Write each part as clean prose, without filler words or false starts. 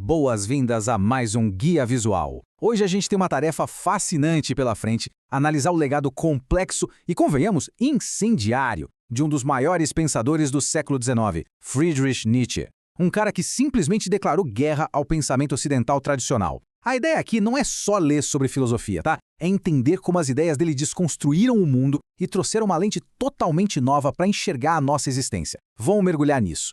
boas-vindas a mais um Guia Visual. Hoje a gente tem uma tarefa fascinante pela frente, analisar o legado complexo e, convenhamos, incendiário de um dos maiores pensadores do século XIX, Friedrich Nietzsche. Um cara que simplesmente declarou guerra ao pensamento ocidental tradicional. A ideia aqui não é só ler sobre filosofia, tá? É entender como as ideias dele desconstruíram o mundo e trouxeram uma lente totalmente nova para enxergar a nossa existência. Vamos mergulhar nisso.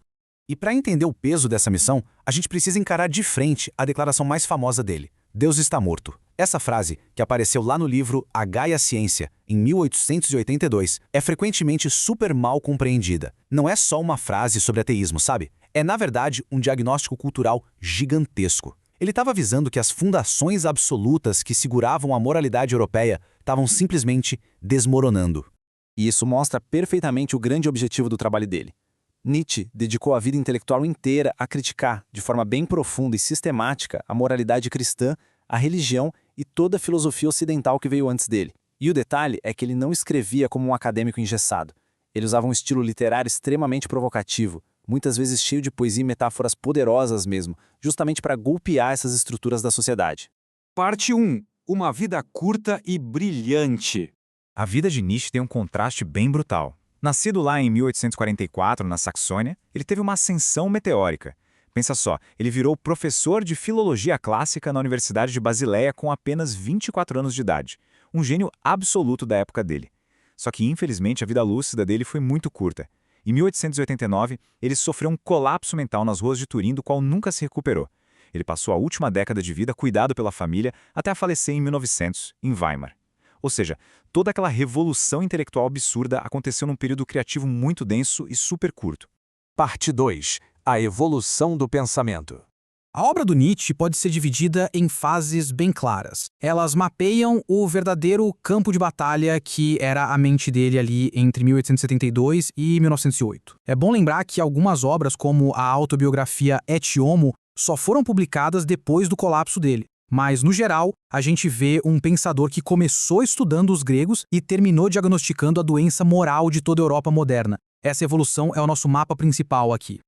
E para entender o peso dessa missão, a gente precisa encarar de frente a declaração mais famosa dele: Deus está morto. Essa frase, que apareceu lá no livro A Gaia Ciência, em 1882, é frequentemente super mal compreendida. Não é só uma frase sobre ateísmo, sabe? É, na verdade, um diagnóstico cultural gigantesco. Ele estava avisando que as fundações absolutas que seguravam a moralidade europeia estavam simplesmente desmoronando. E isso mostra perfeitamente o grande objetivo do trabalho dele. Nietzsche dedicou a vida intelectual inteira a criticar, de forma bem profunda e sistemática, a moralidade cristã, a religião e toda a filosofia ocidental que veio antes dele. E o detalhe é que ele não escrevia como um acadêmico engessado. Ele usava um estilo literário extremamente provocativo, muitas vezes cheio de poesia e metáforas poderosas mesmo, justamente para golpear essas estruturas da sociedade. Parte 1. Uma vida curta e brilhante. A vida de Nietzsche tem um contraste bem brutal. Nascido lá em 1844, na Saxônia, ele teve uma ascensão meteórica. Pensa só, ele virou professor de filologia clássica na Universidade de Basileia com apenas 24 anos de idade. Um gênio absoluto da época dele. Só que, infelizmente, a vida lúcida dele foi muito curta. Em 1889, ele sofreu um colapso mental nas ruas de Turim, do qual nunca se recuperou. Ele passou a última década de vida cuidado pela família até falecer em 1900, em Weimar. Ou seja, toda aquela revolução intelectual absurda aconteceu num período criativo muito denso e super curto. Parte 2. A evolução do pensamento. A obra do Nietzsche pode ser dividida em fases bem claras. Elas mapeiam o verdadeiro campo de batalha que era a mente dele ali entre 1872 e 1908. É bom lembrar que algumas obras, como a autobiografia Et Homo, só foram publicadas depois do colapso dele. Mas, no geral, a gente vê um pensador que começou estudando os gregos e terminou diagnosticando a doença moral de toda a Europa moderna. Essa evolução é o nosso mapa principal aqui.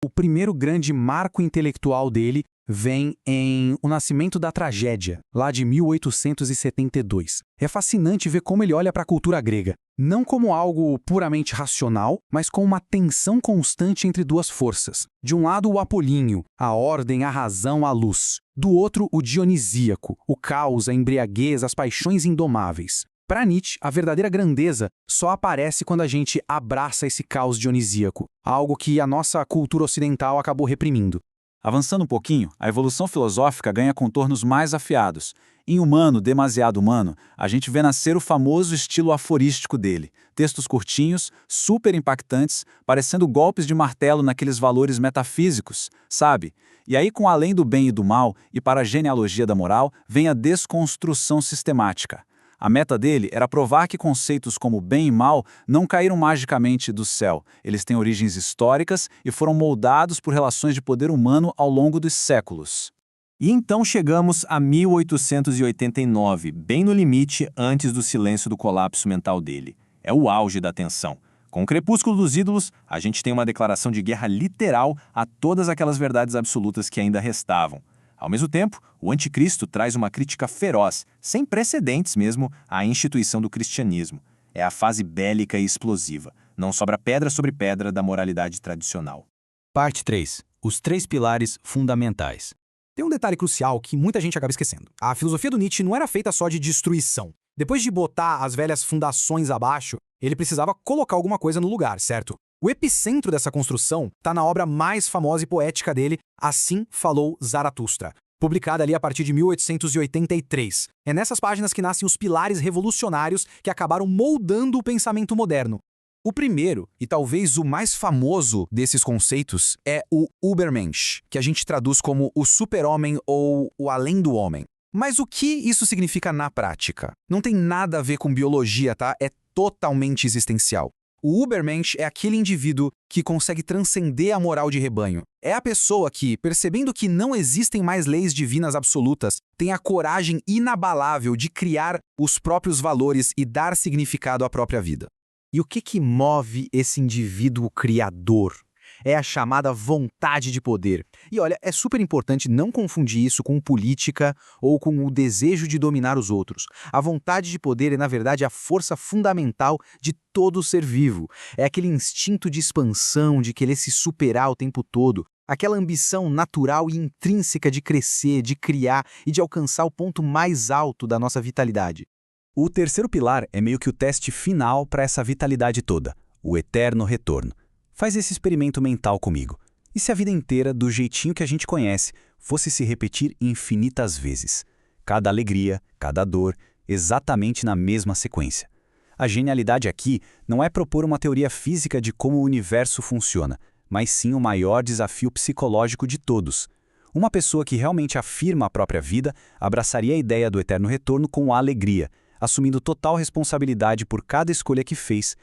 O primeiro grande marco intelectual dele vem em O Nascimento da Tragédia, lá de 1872. É fascinante ver como ele olha para a cultura grega, não como algo puramente racional, mas com uma tensão constante entre duas forças. De um lado, o apolíneo, a ordem, a razão, a luz. Do outro, o dionisíaco, o caos, a embriaguez, as paixões indomáveis. Para Nietzsche, a verdadeira grandeza só aparece quando a gente abraça esse caos dionisíaco, algo que a nossa cultura ocidental acabou reprimindo. Avançando um pouquinho, a evolução filosófica ganha contornos mais afiados. Em Humano, Demasiado Humano, a gente vê nascer o famoso estilo aforístico dele. Textos curtinhos, super impactantes, parecendo golpes de martelo naqueles valores metafísicos, sabe? E aí, com Além do Bem e do Mal, e para a genealogia da moral, vem a desconstrução sistemática. A meta dele era provar que conceitos como bem e mal não caíram magicamente do céu. Eles têm origens históricas e foram moldados por relações de poder humano ao longo dos séculos. E então chegamos a 1889, bem no limite antes do silêncio do colapso mental dele. É o auge da tensão. Com o Crepúsculo dos Ídolos, a gente tem uma declaração de guerra literal a todas aquelas verdades absolutas que ainda restavam. Ao mesmo tempo, o Anticristo traz uma crítica feroz, sem precedentes mesmo, à instituição do cristianismo. É a fase bélica e explosiva. Não sobra pedra sobre pedra da moralidade tradicional. Parte 3. Os 3 pilares fundamentais. Tem um detalhe crucial que muita gente acaba esquecendo. A filosofia do Nietzsche não era feita só de destruição. Depois de botar as velhas fundações abaixo, ele precisava colocar alguma coisa no lugar, certo? O epicentro dessa construção está na obra mais famosa e poética dele, Assim Falou Zaratustra, publicada ali a partir de 1883. É nessas páginas que nascem os pilares revolucionários que acabaram moldando o pensamento moderno. O primeiro, e talvez o mais famoso desses conceitos, é o Übermensch, que a gente traduz como o super-homem ou o além do homem. Mas o que isso significa na prática? Não tem nada a ver com biologia, tá? É totalmente existencial. O Übermensch é aquele indivíduo que consegue transcender a moral de rebanho. É a pessoa que, percebendo que não existem mais leis divinas absolutas, tem a coragem inabalável de criar os próprios valores e dar significado à própria vida. E o que move esse indivíduo criador? É a chamada vontade de poder. E olha, é super importante não confundir isso com política ou com o desejo de dominar os outros. A vontade de poder é, na verdade, a força fundamental de todo ser vivo. É aquele instinto de expansão, de querer se superar o tempo todo. Aquela ambição natural e intrínseca de crescer, de criar e de alcançar o ponto mais alto da nossa vitalidade. O terceiro pilar é meio que o teste final para essa vitalidade toda, o eterno retorno. Faz esse experimento mental comigo. E se a vida inteira, do jeitinho que a gente conhece, fosse se repetir infinitas vezes? Cada alegria, cada dor, exatamente na mesma sequência. A genialidade aqui não é propor uma teoria física de como o universo funciona, mas sim o maior desafio psicológico de todos. Uma pessoa que realmente afirma a própria vida abraçaria a ideia do eterno retorno com alegria, assumindo total responsabilidade por cada escolha que fez.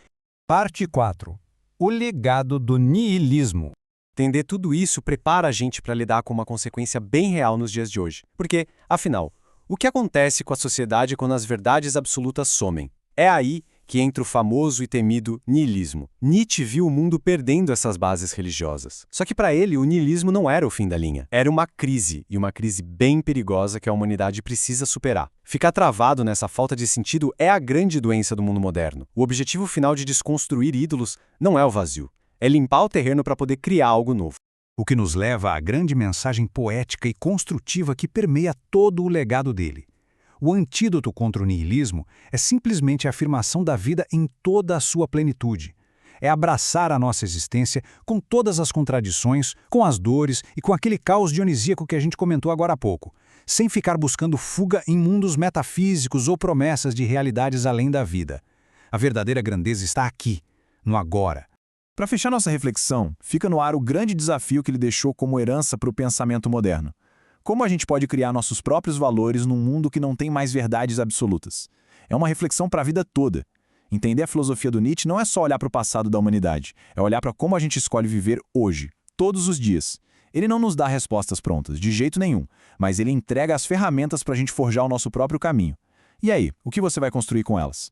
Parte 4. O legado do niilismo. Entender tudo isso prepara a gente para lidar com uma consequência bem real nos dias de hoje. Porque, afinal, o que acontece com a sociedade quando as verdades absolutas somem? É aí que entra o famoso e temido niilismo. Nietzsche viu o mundo perdendo essas bases religiosas. Só que para ele, o niilismo não era o fim da linha. Era uma crise, e uma crise bem perigosa que a humanidade precisa superar. Ficar travado nessa falta de sentido é a grande doença do mundo moderno. O objetivo final de desconstruir ídolos não é o vazio. É limpar o terreno para poder criar algo novo. O que nos leva à grande mensagem poética e construtiva que permeia todo o legado dele. O antídoto contra o niilismo é simplesmente a afirmação da vida em toda a sua plenitude. É abraçar a nossa existência com todas as contradições, com as dores e com aquele caos dionisíaco que a gente comentou agora há pouco, sem ficar buscando fuga em mundos metafísicos ou promessas de realidades além da vida. A verdadeira grandeza está aqui, no agora. Para fechar nossa reflexão, fica no ar o grande desafio que ele deixou como herança para o pensamento moderno. Como a gente pode criar nossos próprios valores num mundo que não tem mais verdades absolutas? É uma reflexão para a vida toda. Entender a filosofia do Nietzsche não é só olhar para o passado da humanidade, é olhar para como a gente escolhe viver hoje, todos os dias. Ele não nos dá respostas prontas, de jeito nenhum, mas ele entrega as ferramentas para a gente forjar o nosso próprio caminho. E aí, o que você vai construir com elas?